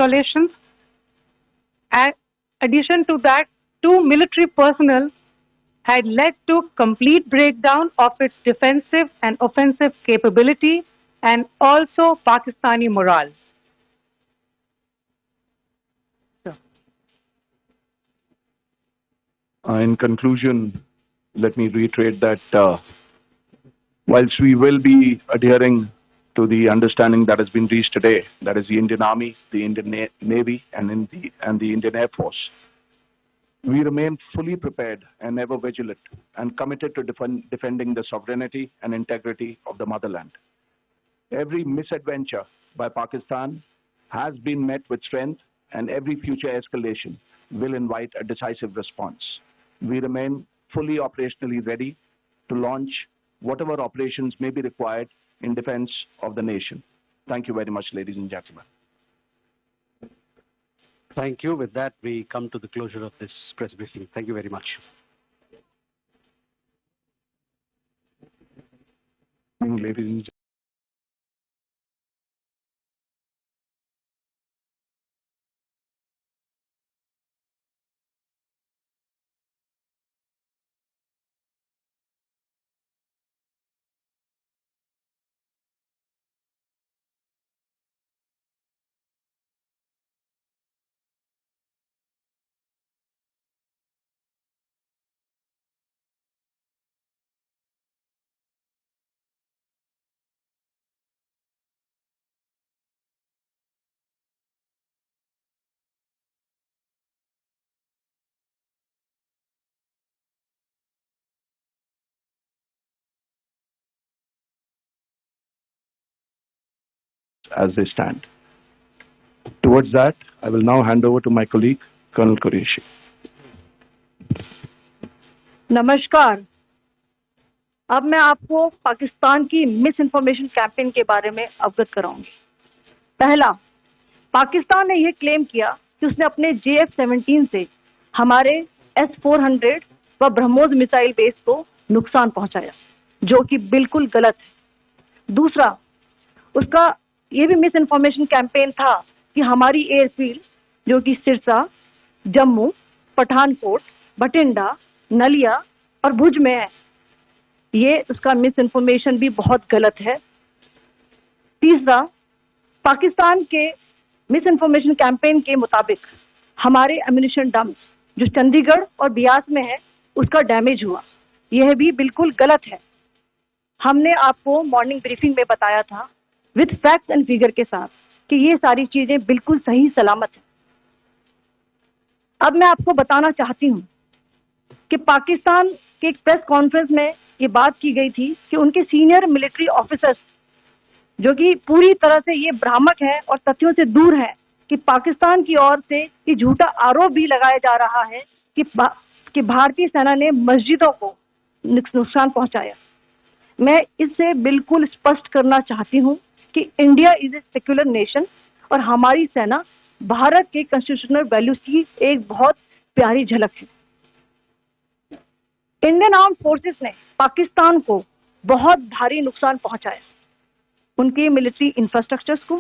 installations. In addition to that, 2 military personnel had led to complete breakdown of its defensive and offensive capability and also Pakistani morale. In conclusion, let me reiterate that whilst we will be adhering to the understanding that has been reached today, that is the Indian Army, the Indian Navy, and the Indian Air Force, we remain fully prepared and ever vigilant and committed to defending the sovereignty and integrity of the motherland. Every misadventure by Pakistan has been met with strength, and every future escalation will invite a decisive response. We remain fully operationally ready to launch whatever operations may be required in defense of the nation. Thank you very much, ladies and gentlemen. Thank you. With that, we come to the closure of this press briefing. Thank you very much. Ladies and gentlemen. As they stand. Towards that, I will now hand over to my colleague, Colonel Qureshi. नमस्कार। अब मैं आपको पाकिस्तान की miss information campaign के बारे में अवगत कराऊंगी। पहला, पाकिस्तान ने यह क्लेम किया कि उसने अपने JF-17 से हमारे S-400 व ब्रह्मोस मिसाइल बेस को नुकसान पहुंचाया, जो कि बिल्कुल गलत है। दूसरा, उसका ये भी मिस इन्फॉर्मेशन कैंपेन था कि हमारी एयरफील्ड जो कि सिरसा, जम्मू, पठानकोट, बठिंडा, नलिया और भुज में है, ये उसका मिस इन्फॉर्मेशन भी बहुत गलत है। तीसरा, पाकिस्तान के मिस इन्फॉर्मेशन कैंपेन के मुताबिक हमारे एम्यूनिशन डंप्स जो चंडीगढ़ और बियास में है उसका डैमेज हुआ, यह भी बिल्कुल गलत है। हमने आपको मॉर्निंग ब्रीफिंग में बताया था विथ फैक्ट्स एंड फिगर के साथ कि ये सारी चीजें बिल्कुल सही सलामत है। अब मैं आपको बताना चाहती हूँ कि पाकिस्तान के एक प्रेस कॉन्फ्रेंस में ये बात की गई थी कि उनके सीनियर मिलिट्री ऑफिसर्स जो कि पूरी तरह से ये भ्रामक है और तथ्यों से दूर है कि पाकिस्तान की ओर से ये झूठा आरोप भी लगाया जा रहा है कि भारतीय सेना ने मस्जिदों को नुकसान पहुंचाया। मैं इससे बिल्कुल स्पष्ट करना चाहती हूँ कि India is a secular nation और हमारी सेना भारत के कॉन्स्टिट्यूशनल वैल्यूज की एक बहुत प्यारी झलक है। इंडियन आर्म फोर्सेस ने पाकिस्तान को बहुत भारी नुकसान पहुंचाया, उनके मिलिट्री इंफ्रास्ट्रक्चर्स को,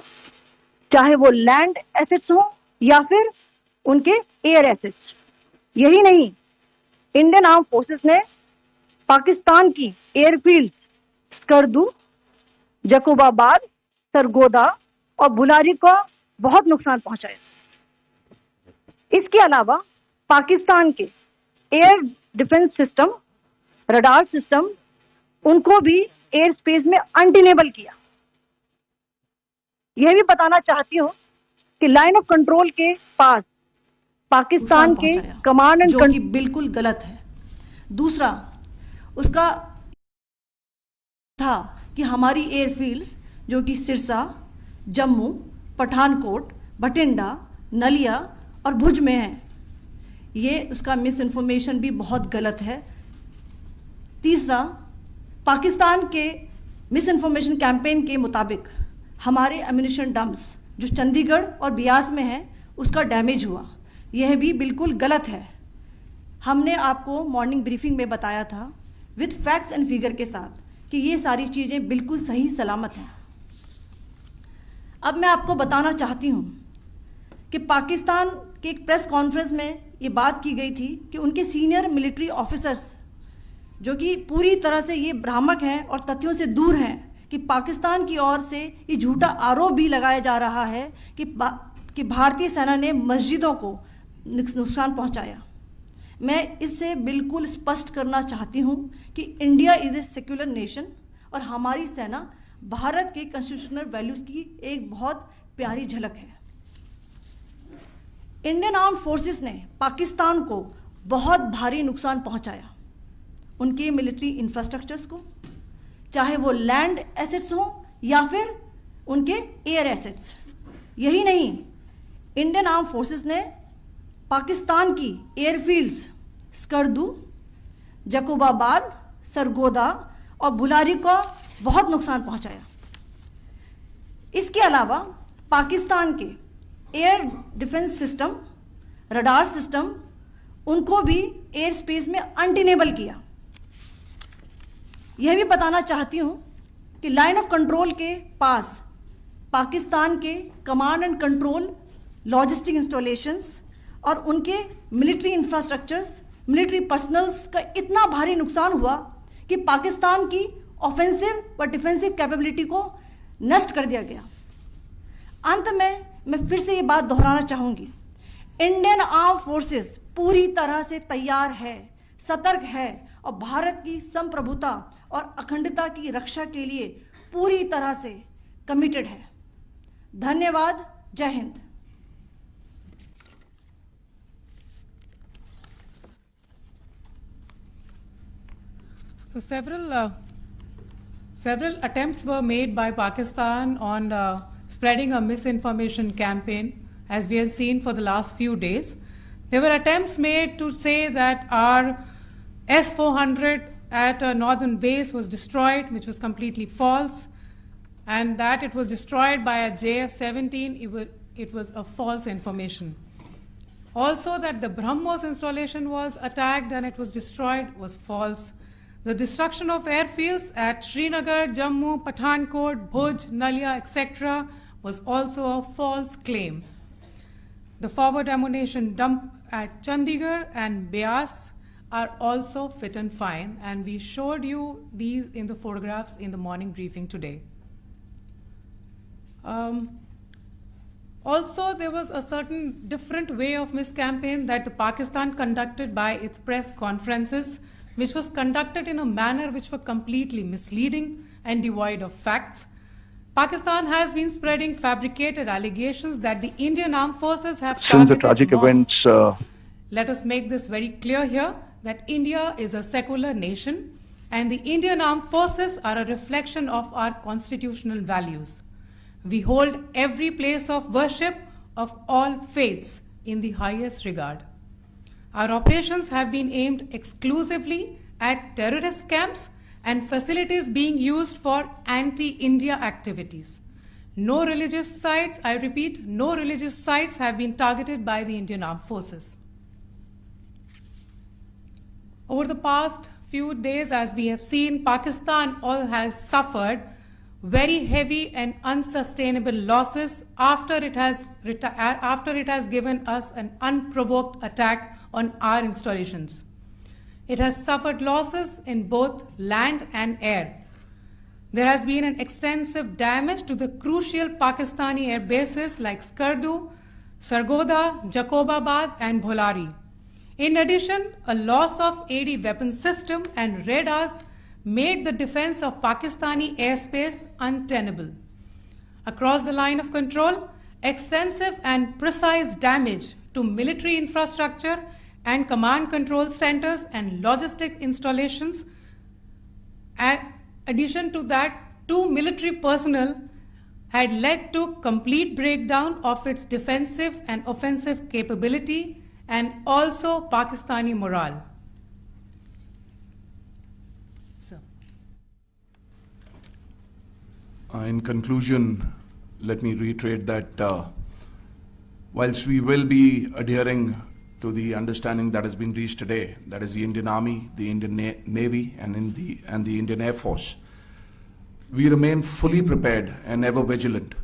चाहे वो लैंड एसेट्स हो या फिर उनके एयर एसेट्स। यही नहीं, इंडियन आर्म फोर्सेस ने पाकिस्तान की एयरफील्ड स्कर्दू, जकोबाबाद, सरगोदा और बुलारी को बहुत नुकसान पहुंचाया। इसके अलावा पाकिस्तान के air defence system, radar system, उनको भी एयर स्पेस में अनडिनेबल किया। यह भी बताना चाहती हूँ कि लाइन ऑफ कंट्रोल के पास पाकिस्तान के कमांड एंड जो कि बिल्कुल गलत है। दूसरा, उसका था कि हमारी एयरफील्ड्स जो कि सिरसा, जम्मू, पठानकोट, बठिंडा, नलिया और भुज में है, ये उसका मिस इन्फॉर्मेशन भी बहुत गलत है। तीसरा, पाकिस्तान के मिस इन्फॉर्मेशन कैंपेन के मुताबिक हमारे एम्यूनिशन डंप्स जो चंडीगढ़ और बियास में है उसका डैमेज हुआ, यह भी बिल्कुल गलत है। हमने आपको मॉर्निंग ब्रीफिंग में बताया था विथ फैक्ट्स एंड फिगर के साथ कि ये सारी चीज़ें बिल्कुल सही सलामत हैं। अब मैं आपको बताना चाहती हूँ कि पाकिस्तान के एक प्रेस कॉन्फ्रेंस में ये बात की गई थी कि उनके सीनियर मिलिट्री ऑफिसर्स जो कि पूरी तरह से ये भ्रामक हैं और तथ्यों से दूर हैं कि पाकिस्तान की ओर से ये झूठा आरोप भी लगाया जा रहा है कि भारतीय सेना ने मस्जिदों को नुकसान पहुंचाया। मैं इससे बिल्कुल स्पष्ट करना चाहती हूं कि India is a secular nation और हमारी सेना भारत के कॉन्स्टिट्यूशनल वैल्यूज़ की एक बहुत प्यारी झलक है। इंडियन आर्म फोर्सेस ने पाकिस्तान को बहुत भारी नुकसान पहुंचाया, उनके मिलिट्री इंफ्रास्ट्रक्चर्स को, चाहे वो लैंड एसेट्स हों या फिर उनके एयर एसेट्स। यही नहीं, इंडियन आर्म फोर्सेस ने पाकिस्तान की एयरफील्ड्स स्कर्दू, जकोबाबाद, सरगोदा और बुलारी को बहुत नुकसान पहुंचाया। इसके अलावा पाकिस्तान के air defence system, radar system, उनको भी एयर स्पेस में अनटेनेबल किया। यह भी बताना चाहती हूं कि लाइन ऑफ कंट्रोल के पास पाकिस्तान के command and control logistic installations और उनके मिलिट्री इंफ्रास्ट्रक्चर्स, मिलिट्री पर्सनल्स का इतना भारी नुकसान हुआ कि पाकिस्तान की ऑफेंसिव व डिफेंसिव कैपेबिलिटी को नष्ट कर दिया गया। अंत में मैं फिर से ये बात दोहराना चाहूँगी, इंडियन आर्म फोर्सेस पूरी तरह से तैयार है, सतर्क है और भारत की संप्रभुता और अखंडता की रक्षा के लिए पूरी तरह से कमिटेड है। धन्यवाद। जय Hind. So several attempts were made by Pakistan on spreading a misinformation campaign, as we have seen for the last few days. There were attempts made to say that our S-400 at a northern base was destroyed, which was completely false, and that it was destroyed by a JF-17. It was a false information. Also, that the BrahMos installation was attacked and it was destroyed was false. The destruction of airfields at Srinagar, Jammu, Pathankot, Bhuj, Nalia, etc. was also a false claim. The forward ammunition dump at Chandigarh and Beas are also fit and fine, and we showed you these in the photographs in the morning briefing today. Also, there was a certain different way of miscampaign that the Pakistan conducted by its press conferences, which was conducted in a manner which were completely misleading and devoid of facts. Pakistan has been spreading fabricated allegations that the Indian armed forces have Since the targeted tragic mosques. events, Let us make this very clear here that India is a secular nation and the Indian armed forces are a reflection of our constitutional values. We hold every place of worship of all faiths in the highest regard. Our operations have been aimed exclusively at terrorist camps and facilities being used for anti-India activities. No religious sites, I repeat, no religious sites have been targeted by the Indian Armed Forces. Over the past few days, as we have seen, Pakistan has suffered very heavy and unsustainable losses after it has given us an unprovoked attack on our installations. It has suffered losses in both land and air. There has been an extensive damage to the crucial Pakistani air bases like Skardu, Sargodha, Jacobabad and Bholari. In addition, a loss of AD weapon system and radars made the defense of Pakistani airspace untenable. Across the line of control, extensive and precise damage to military infrastructure and command control centers and logistic installations. In addition to that, 2 military personnel had led to complete breakdown of its defensive and offensive capability and also Pakistani morale. So. In conclusion, let me reiterate that whilst we will be adhering to the understanding that has been reached today, that is the Indian Army, the Indian Navy and the Indian Air Force, we remain fully prepared and ever vigilant